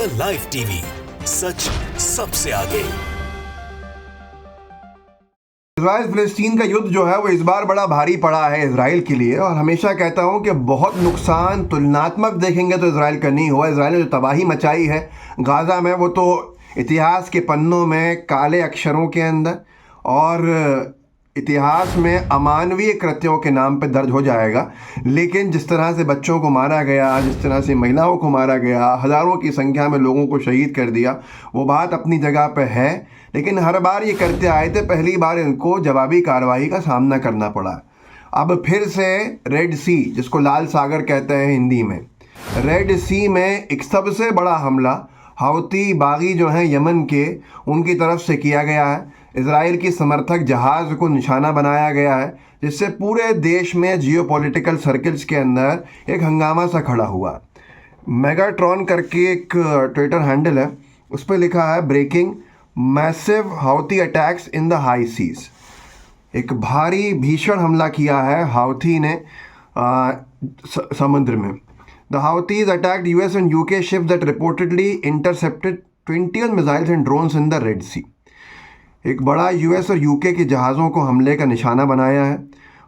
The live TV, सच सबसे आगे। Israel फिलिस्तीन का युद्ध जो है वो इस बार बड़ा भारी पड़ा है इजराइल के लिए, और हमेशा कहता हूं कि बहुत नुकसान तुलनात्मक देखेंगे तो इजराइल का नहीं हुआ। इजराइल ने जो तबाही मचाई है गाज़ा में वो तो इतिहास के पन्नों में काले अक्षरों के अंदर और इतिहास में अमानवीय कृत्यों के नाम पे दर्ज हो जाएगा। लेकिन जिस तरह से बच्चों को मारा गया, जिस तरह से महिलाओं को मारा गया, हज़ारों की संख्या में लोगों को शहीद कर दिया, वो बात अपनी जगह पे है। लेकिन हर बार ये करते आए थे, पहली बार इनको जवाबी कार्रवाई का सामना करना पड़ा। अब फिर से रेड सी, जिसको लाल सागर कहते हैं हिंदी में, रेड सी में एक सबसे बड़ा हमला हौती बागी जो हैं यमन के, उनकी तरफ से किया गया है। इजराइल की समर्थक जहाज़ को निशाना बनाया गया है, जिससे पूरे देश में जियोपॉलिटिकल सर्कल्स के अंदर एक हंगामा सा खड़ा हुआ। मेगाट्रॉन करके एक ट्विटर हैंडल है, उस पर लिखा है breaking massive Houthi attacks in the high seas. एक भारी भीषण हमला किया है हाउथी ने समुद्र में। The Houthis attacked US and UK ships that reportedly intercepted 21 missiles and drones in the Red Sea. एक बड़ा यूएस और यूके के जहाज़ों को हमले का निशाना बनाया है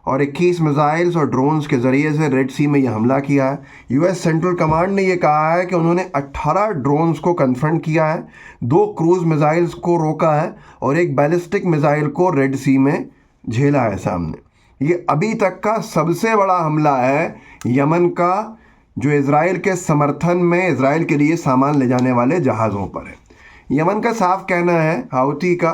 और 21 मिसाइल्स और ड्रोन्स के ज़रिए से रेड सी में यह हमला किया है। यूएस सेंट्रल कमांड ने यह कहा है कि उन्होंने 18 ड्रोन्स को कन्फ्रंट किया है, 2 क्रूज़ मिसाइल्स को रोका है और एक बैलिस्टिक मिसाइल को रेड सी में झेला है सामने। ये अभी तक का सबसे बड़ा हमला है यमन का, जो इजराइल के समर्थन में इजराइल के लिए सामान ले जाने वाले जहाज़ों पर है। यमन का साफ कहना है हाउती का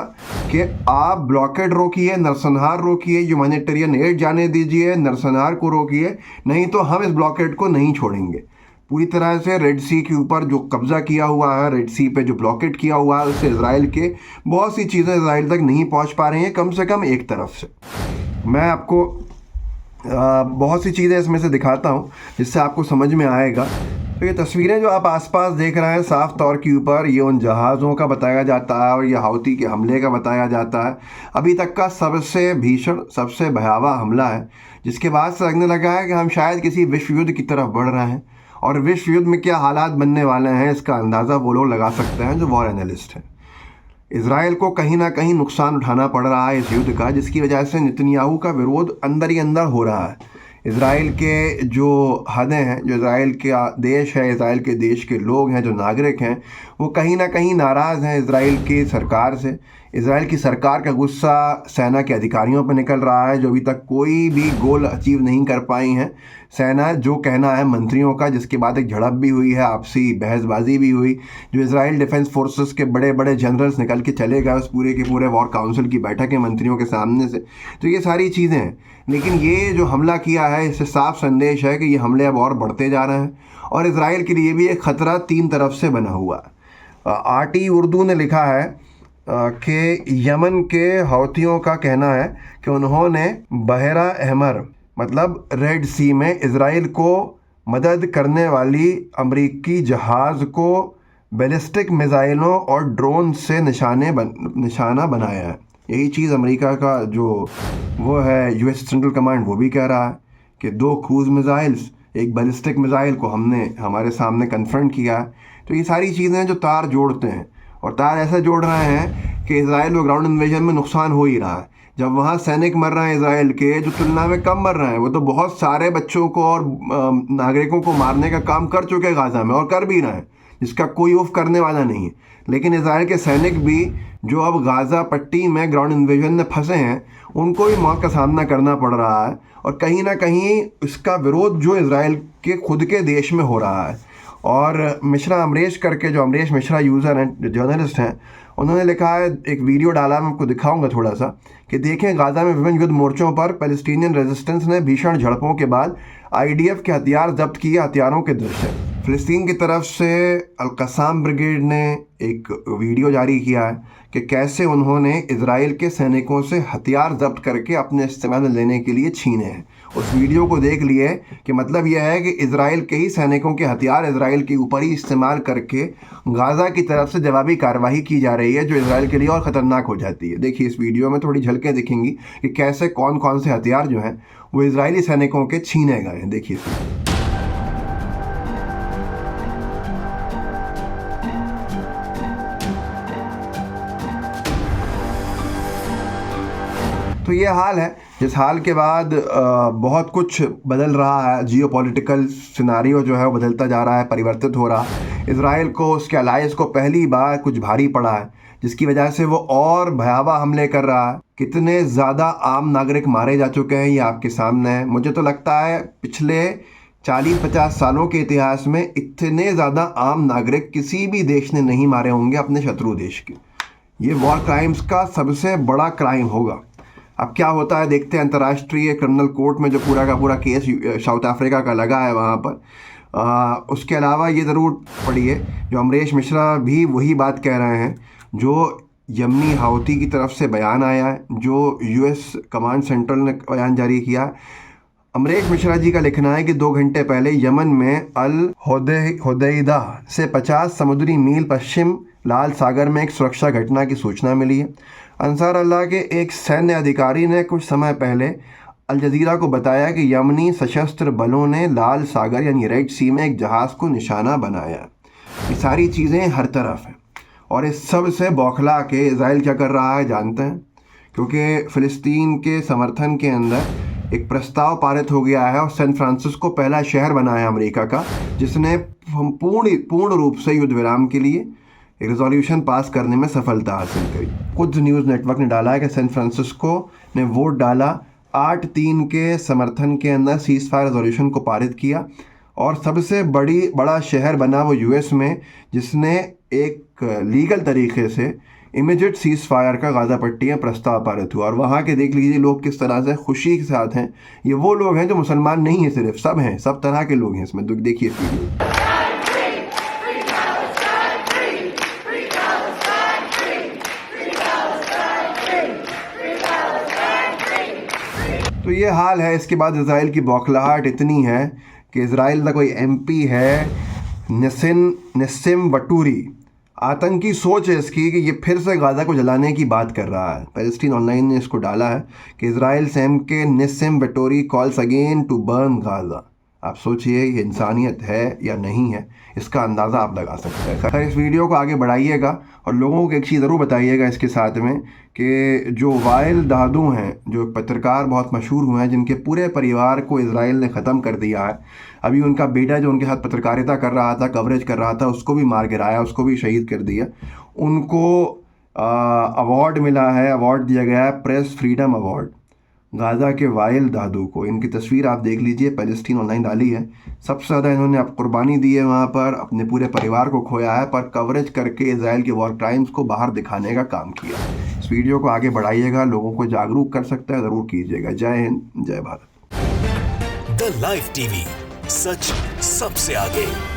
कि आप ब्लॉकेड रोकिए, नरसंहार रोकिए, ह्यूमैनिटेरियन एड जाने दीजिए, नरसंहार को रोकिए, नहीं तो हम इस ब्लॉकेड को नहीं छोड़ेंगे। पूरी तरह से रेड सी के ऊपर जो कब्ज़ा किया हुआ है, रेड सी पे जो ब्लॉकेड किया हुआ है, उससे इजराइल के बहुत सी चीज़ें इजराइल तक नहीं पहुंच पा रही हैं, कम से कम एक तरफ से। मैं आपको बहुत सी चीज़ें इसमें से दिखाता हूं जिससे आपको समझ में आएगा। तो ये तस्वीरें जो आप आसपास देख रहे हैं, साफ तौर के ऊपर ये उन जहाज़ों का बताया जाता है और ये हाउती के हमले का बताया जाता है। अभी तक का सबसे भीषण, सबसे भयावह हमला है, जिसके बाद से लगने लगा है कि हम शायद किसी विश्व युद्ध की तरफ बढ़ रहे हैं। और विश्व युद्ध में क्या हालात बनने वाले हैं, इसका अंदाज़ा वो लोग लगा सकते हैं जो वॉर एनालिस्ट हैं। इजराइल को कहीं ना कहीं नुकसान उठाना पड़ रहा है इस युद्ध का, जिसकी वजह से नेतन्याहू का विरोध अंदर ही अंदर हो रहा है। इजराइल के जो हदें हैं, जो इजराइल का देश है, इजराइल के देश के लोग हैं, जो नागरिक हैं, वो कहीं ना कहीं नाराज़ हैं इजराइल की सरकार से। इजराइल की सरकार का गुस्सा सेना के अधिकारियों पर निकल रहा है, जो अभी तक कोई भी गोल अचीव नहीं कर पाई हैं। सेना, जो कहना है मंत्रियों का, जिसके बाद एक झड़प भी हुई है, आपसी बहसबाजी भी हुई, जो इजराइल डिफेंस फोर्सेस के बड़े बड़े जनरल्स निकल के चले गए उस पूरे के पूरे वॉर काउंसिल की बैठक है मंत्रियों के सामने से। तो ये सारी चीज़ें हैं, लेकिन ये जो हमला किया है, इससे साफ संदेश है कि ये हमले अब और बढ़ते जा रहे हैं और इजराइल के लिए भी एक ख़तरा 3 तरफ से बना हुआ। RT उर्दू ने लिखा है कि यमन के हौतियों का कहना है कि उन्होंने बहरा अहमर, मतलब रेड सी में इजराइल को मदद करने वाली अमरीकी जहाज़ को बैलिस्टिक मिसाइलों और ड्रोन से निशाना बनाया है। यही चीज़ अमेरिका का जो वो है यूएस सेंट्रल कमांड, वो भी कह रहा है कि 2 क्रूज़ मिसाइल्स, एक बैलिस्टिक मिसाइल को हमने हमारे सामने कन्फ्रंट किया है। तो ये सारी चीज़ें जो तार जोड़ते हैं, और तार ऐसे जोड़ रहे हैं कि इजराइल को ग्राउंड इन्वेजन में नुकसान हो ही रहा है। जब वहाँ सैनिक मर रहे हैं इजराइल के, जो तुलना में कम मर रहे हैं, वो तो बहुत सारे बच्चों को और नागरिकों को मारने का काम कर चुके हैं गाज़ा में, और कर भी रहे हैं, जिसका कोई उफ करने वाला नहीं है। लेकिन इजराइल के सैनिक भी जो अब गाज़ा पट्टी में ग्राउंड इन्वेजन में फंसे हैं, उनको भी मौत का सामना करना पड़ रहा है। और कहीं ना कहीं इसका विरोध जो इजराइल के खुद के देश में हो रहा है। और मिश्रा अमरीश करके, जो अमरीश मिश्रा यूज़र हैं, जर्नलिस्ट हैं, उन्होंने लिखा है, एक वीडियो डाला, मैं आपको दिखाऊंगा थोड़ा सा, कि देखें गाज़ा में विभिन्न युद्ध मोर्चों पर पैलेस्टीनियन रेजिस्टेंस ने भीषण झड़पों के बाद IDF के हथियार जब्त किए, हथियारों के दृश्य। फ़िलिस्तीन की तरफ से अल-क़स्साम ब्रिगेड ने एक वीडियो जारी किया है कि कैसे उन्होंने इजराइल के सैनिकों से हथियार जब्त करके अपने इस्तेमाल में लेने के लिए छीने हैं। उस वीडियो को देख लिए कि मतलब यह है कि इजराइल के ही सैनिकों के हथियार इजराइल के ऊपर ही इस्तेमाल करके गाज़ा की तरफ से जवाबी कार्रवाई की जा रही है, जो इजराइल के लिए और ख़तरनाक हो जाती है। देखिए, इस वीडियो में थोड़ी झलकें दिखेंगी कि कैसे कौन कौन से हथियार जो हैं वो इजरायली सैनिकों के छीने गए हैं। देखिए, तो ये हाल है। इस हाल के बाद बहुत कुछ बदल रहा है, जियोपॉलिटिकल सिनारियो जो है वो बदलता जा रहा है, परिवर्तित हो रहा है। इजराइल को, उसके अलाइज को पहली बार कुछ भारी पड़ा है, जिसकी वजह से वो और भयावह हमले कर रहा है। कितने ज़्यादा आम नागरिक मारे जा चुके हैं ये आपके सामने है। मुझे तो लगता है पिछले 40-50 सालों के इतिहास में इतने ज़्यादा आम नागरिक किसी भी देश ने नहीं मारे होंगे अपने शत्रु देश के। ये वॉर क्राइम्स का सबसे बड़ा क्राइम होगा। अब क्या होता है देखते हैं। अंतर्राष्ट्रीय क्रिमिनल कोर्ट में जो पूरा का पूरा केस साउथ अफ्रीका का लगा है वहाँ पर। उसके अलावा ये ज़रूर पढ़िए, जो अमरीश मिश्रा भी वही बात कह रहे हैं जो यमनी हाउती की तरफ से बयान आया है, जो यूएस कमांड सेंट्रल ने बयान जारी किया। अमरीश मिश्रा जी का लिखना है कि 2 घंटे पहले यमन में अल होदैदा से 50 समुद्री मील पश्चिम लाल सागर में एक सुरक्षा घटना की सूचना मिली है। अंसार अल्लाह के एक सैन्य अधिकारी ने कुछ समय पहले अल जजीरा को बताया कि यमनी सशस्त्र बलों ने लाल सागर यानी रेड सी में एक जहाज़ को निशाना बनाया। ये सारी चीज़ें हर तरफ हैं और इस सब से बौखला के इज़राइल क्या कर रहा है जानते हैं, क्योंकि फ़िलिस्तीन के समर्थन के अंदर एक प्रस्ताव पारित हो गया है और सैन फ्रांसिस्को पहला शहर बना है अमेरिका का जिसने पूर्ण रूप से युद्ध विराम के लिए एक रेजोल्यूशन पास करने में सफलता हासिल करी। कुछ न्यूज़ नेटवर्क ने डाला है कि सैन फ्रांसिस्को ने वोट डाला 8-3 के समर्थन के अंदर सीज़ फायर रेजोल्यूशन को पारित किया और सबसे बड़ा शहर बना वो यूएस में जिसने एक लीगल तरीके से इमीडिएट सीज़ फायर का गाज़ा पट्टी में प्रस्ताव पारित हुआ। और वहाँ के देख लीजिए लोग किस तरह से खुशी के साथ हैं। ये वो लोग हैं जो मुसलमान नहीं हैं, सिर्फ सब हैं, सब तरह के लोग हैं इसमें। देखिए इस वीडियो। तो ये हाल है। इसके बाद इज़राइल की बौखलाहट इतनी है कि इज़राइल का कोई एमपी है निस्सिम वटूरी, आतंकी सोच है इसकी कि ये फिर से गाज़ा को जलाने की बात कर रहा है। पैलेस्टीन ऑनलाइन ने इसको डाला है कि इज़राइल सेम के Nissim Vaturi calls again to burn Gaza. आप सोचिए ये इंसानियत है या नहीं है, इसका अंदाज़ा आप लगा सकते हैं। खैर इस वीडियो को आगे बढ़ाइएगा और लोगों को एक चीज़ ज़रूर बताइएगा इसके साथ में कि जो वाइल दादू हैं, जो पत्रकार बहुत मशहूर हुए हैं, जिनके पूरे परिवार को इज़राइल ने ख़त्म कर दिया है। अभी उनका बेटा जो उनके साथ पत्रकारिता कर रहा था, कवरेज कर रहा था, उसको भी मार गिराया, उसको भी शहीद कर दिया। उनको अवार्ड मिला है, अवार्ड दिया गया है प्रेस फ्रीडम अवार्ड गाज़ा के वाइल दादू को। इनकी तस्वीर आप देख लीजिए, पैलेस्टीन ऑनलाइन डाली है। सबसे ज़्यादा इन्होंने अब कुर्बानी दी है वहाँ पर, अपने पूरे परिवार को खोया है, पर कवरेज करके इज़राइल के वॉर क्राइम्स को बाहर दिखाने का काम किया। इस वीडियो को आगे बढ़ाइएगा, लोगों को जागरूक कर सकता है, ज़रूर कीजिएगा। जय हिंद, जय भारत। द लाइव टीवी, सच सबसे आगे।